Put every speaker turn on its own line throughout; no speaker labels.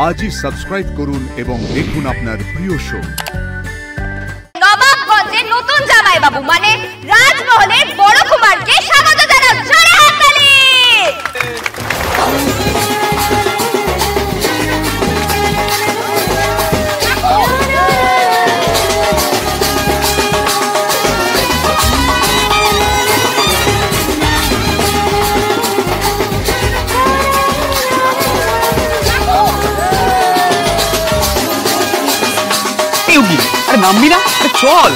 আজই সাবস্ক্রাইব করুন এবং দেখুন আপনার প্রিয় শো।
নবাবগঞ্জের নতুন জামাই বাবু মানে রাজমহলের বড় কুমারকে স্বাগত জানান, জোরে হাততালি।
আরে নামবি না? আরে চল।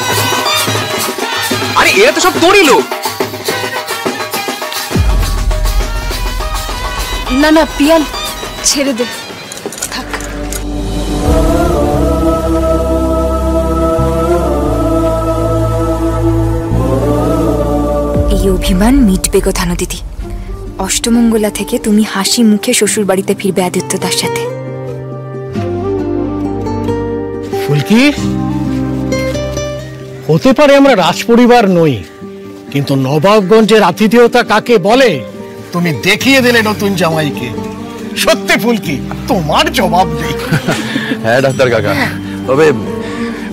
আরে এরা তো সব তোরই লোক।
না না পিয়াল, ছেড়ে দে, থাক। এই অভিমান মিটবে গো ধানু দিদি। অষ্টমঙ্গলা থেকে তুমি হাসি মুখে শ্বশুর বাড়িতে ফিরবে আদিত্যদার সাথে।
ফুলকি, হতে পারে আমরা রাজপরিবার নই, কিন্তু নবাবগঞ্জের আতিথেয়তা কাকে বলে তুমি দেখিয়ে দিলে নতুন জামাইকে। সত্যি ফুলকি, তোমার জবাব নেই।
হ্যাঁ ডাক্তার কাকা, তবে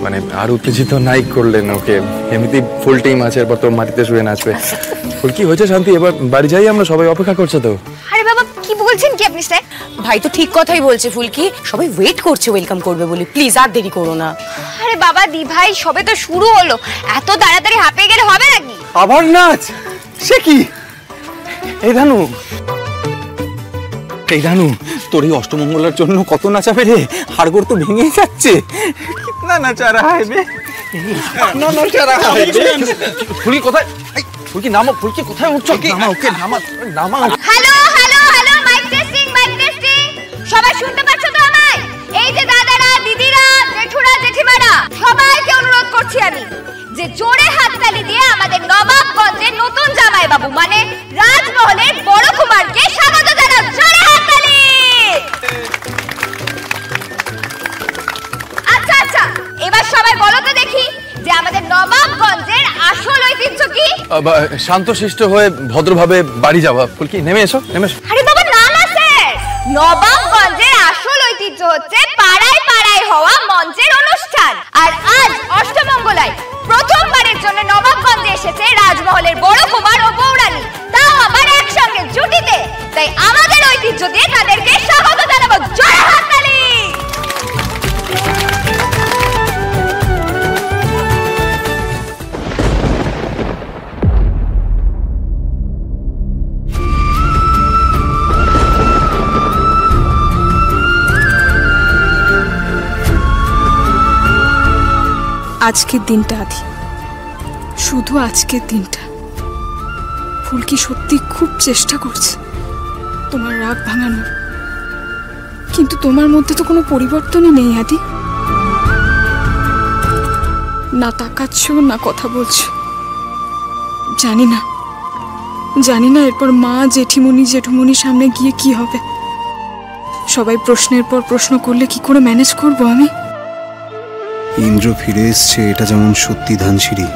মানে আর উত্তেজিত নাই করলেন ওকে। এমনিতেই ফুল টিম আছে, এরপর তো মাটিতে শুয়ে নাচবে। ফুলকি হয়েছে শান্তি, এবার বাড়ি যাই, আমরা সবাই অপেক্ষা করছে তো।
আরে বাবা কি বলছেন কি আপনি স্যার?
ভাই তো ঠিক কথাই বলছে ফুলকি, সবাই ওয়েট করছে ওয়েলকাম করবে বলে, প্লিজ আর দেরি করো না।
আরে বাবা দি ভাই, সবে তো শুরু হলো, এত তাড়াতাড়ি হাঁপিয়ে গেলে হবে নাকি?
আবার নাচ? সে কি? এই ধানু, এই ধানু, তোর এই অষ্টমঙ্গলার জন্য কত নাচাবে রে, হাড়গোড় তো ভেঙে যাচ্ছে। কিতনা নাচা রাহা है बे, কিতনা নাচা রাহা है बे। ফুলকি কোথায়? ফুলকি নামো, ফুলকি কোথায় উঠছো? নামা ওকে, নামা নামা।
Hello hello hello, mic testing mic testing. সবাই শুনতে পাচ্ছ তো আমায়? এই যে দাদারা দিদিরা জেঠুরা জেঠিমারা, সবাইকে অনুরোধ করছি আমি যে জোরে হাততালি দিয়ে আমাদের নবাবগঞ্জের নতুন জামাই বাবু মানে রাজমহলের বড় কুমারকে স্বাগত জানান, জোরে হাততালি। আচ্ছা আচ্ছা, এবার সবাই বলো তো দেখি যে আমাদের নবাবগঞ্জের আসল ঐতিহ্য কি?
শান্তশিষ্ট হয়ে ভদ্রভাবে বাড়ি যাওয়া। ফুলকি নেমে এসো, নেমে এসো।
আরে বাবা না না স্যার, নবাবগঞ্জের আসল ঐতিহ্য হচ্ছে পাড়ায় পাড়ায় হওয়া মঞ্চের অনুষ্ঠান। আর আজ অষ্টমঙ্গলায় প্রথমবারের জন্য নবাবগঞ্জে এসেছে রাজমহলের বড় কুমার ও বৌরানী, তাও আবার একসঙ্গে জুটিতে। তাই আমাদের ঐতিহ্য দিয়ে তাদেরকে স্বাগত জানাবো, জয় হাততালি।
আজকের দিনটা আদি, শুধু আজকের দিনটা। ফুলকি সত্যি খুব চেষ্টা করছে তোমার রাগ ভাঙানোর, কিন্তু তোমার মধ্যে তো কোনো পরিবর্তনই নেই আদি। না তাকাচ্ছ না কথা বলছো। জানি না এরপর মা জেঠিমণি জেঠুমণির সামনে গিয়ে কি হবে। সবাই প্রশ্নের পর প্রশ্ন করলে কি করে ম্যানেজ করবো আমি?
ইন্দ্র ফিরে এসছে, এটা যেমন সত্যি ধানসিঁড়ি,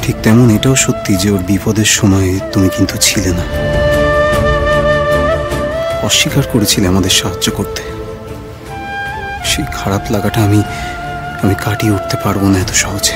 ঠিক তেমন এটাও সত্যি যে ওর বিপদের সময় তুমি কিন্তু ছিলে না, অস্বীকার করেছিলে আমাদের সাহায্য করতে। সেই খারাপ লাগাটা আমি কাটিয়ে উঠতে পারবো না এত সহজে।